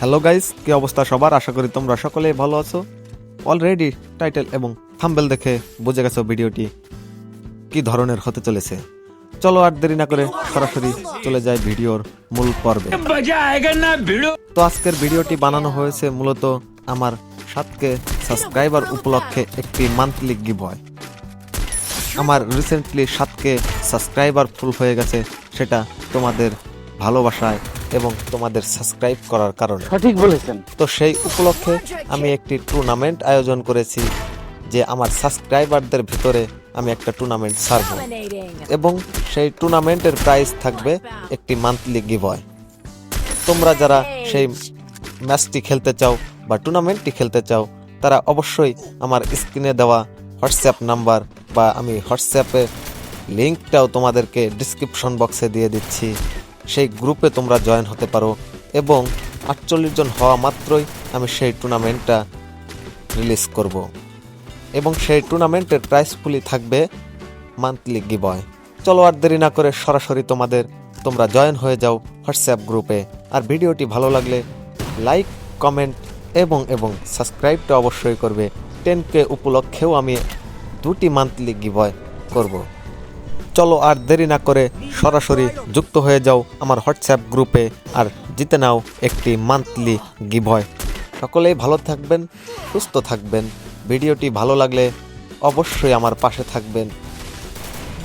Hello guys, কি অবস্থা সবার? আশা করি তোমরা সকলেই ভালো আছো। অলরেডি টাইটেল এবং থাম্বনেল দেখে বুঝে গেছো ভিডিওটি কি ধরনের হতে চলেছে। চলো আর দেরি না করে সরাসরি চলে যায় ভিডিওর মূল পর্বে। তো আজকের ভিডিওটি বানানো হয়েছে মূলত আমার 7K সাবস্ক্রাইবার উপলক্ষে একটি মান্থলি গিভওয়ে। আমার রিসেন্টলি 7K সাবস্ক্রাইবার ফুল হয়ে গেছে, সেটা তোমাদের ভালোবাসায় এবং তোমাদের সাবস্ক্রাইব করার কারণে। সঠিক বলেছেন। তো সেই উপলক্ষে আমি একটি টুর্নামেন্ট আয়োজন করেছি, যে আমার সাবস্ক্রাইবারদের ভিতরে আমি একটা টুর্নামেন্ট ছাড়ব এবং সেই টুর্নামেন্টের প্রাইজ থাকবে একটি মান্থলি গিভওয়ে। তোমরা যারা সেই ম্যাচটি খেলতে চাও বা টুর্নামেন্টটি খেলতে চাও, তারা অবশ্যই আমার স্ক্রিনে দেওয়া হোয়াটসঅ্যাপ নাম্বার বা আমি হোয়াটসঅ্যাপে লিঙ্কটাও তোমাদেরকে ডিসক্রিপশন বক্সে দিয়ে দিচ্ছি, সেই গ্রুপে তোমরা জয়েন হতে পারো এবং 48 জন হওয়া মাত্রই আমি সেই টুর্নামেন্টটা রিলিজ করব এবং সেই টুর্নামেন্টের প্রাইস পুলি থাকবে মান্থলি গিভওয়ে। চলো আর দেরি না করে সরাসরি তোমরা জয়েন হয়ে যাও হোয়াটসঅ্যাপ গ্রুপে। আর ভিডিওটি ভালো লাগলে লাইক, কমেন্ট এবং সাবস্ক্রাইবটা অবশ্যই করবে। 10K উপলক্ষেও আমি 2টি মান্থলি গিভওয়ে করব। চলো আর দেরি না করে সরাসরি যুক্ত হয়ে যাও আমার হোয়াটসঅ্যাপ গ্রুপে আর জিতে নাও একটি মান্থলি গিভওয়ে। সকলেই ভালো থাকবেন, সুস্থ থাকবেন। ভিডিওটি ভালো লাগলে অবশ্যই আমার পাশে থাকবেন।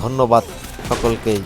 ধন্যবাদ সকলকেই।